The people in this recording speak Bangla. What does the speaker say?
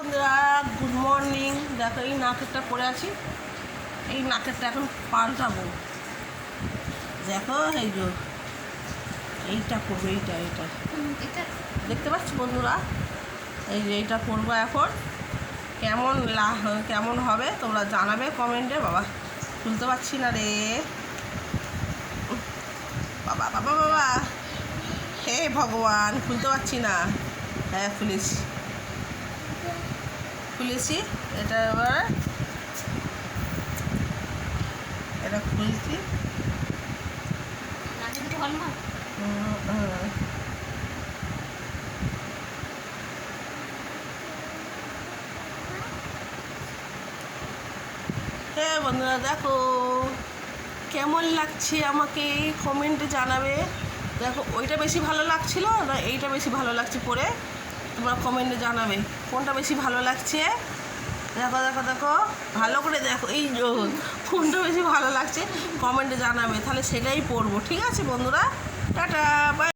বন্ধুরা, গুড মর্নিং। দেখো এই নাকেরটা পরে আছি, এই নাকেরটা এখন পাল্টাবো। দেখো এই যে এইটা করবো, এইটা দেখতে পাচ্ছ বন্ধুরা, এই যে এইটা করবো এখন। কেমন হবে তোমরা জানাবে কমেন্টে। বাবা খুলতে পারছি না রে, বাবা বাবা বাবা, হে ভগবান, খুলতে পারছি না। হ্যাঁ খুলেছি এটা। এবার এটা খুলছি। হ্যাঁ বন্ধুরা, দেখো কেমন লাগছে আমাকে কমেন্টে জানাবে। দেখো ওইটা বেশি ভালো লাগছিল না এইটা বেশি ভালো লাগছে পরে, তোমরা কমেন্টে জানাবে কোনটা বেশি ভালো লাগছে। দেখো দেখো দেখো ভালো করে দেখো, এই কোনটা বেশি ভালো লাগছে কমেন্টে জানাবে, তাহলে সেটাই পরবো। ঠিক আছে বন্ধুরা, টাটা বাই।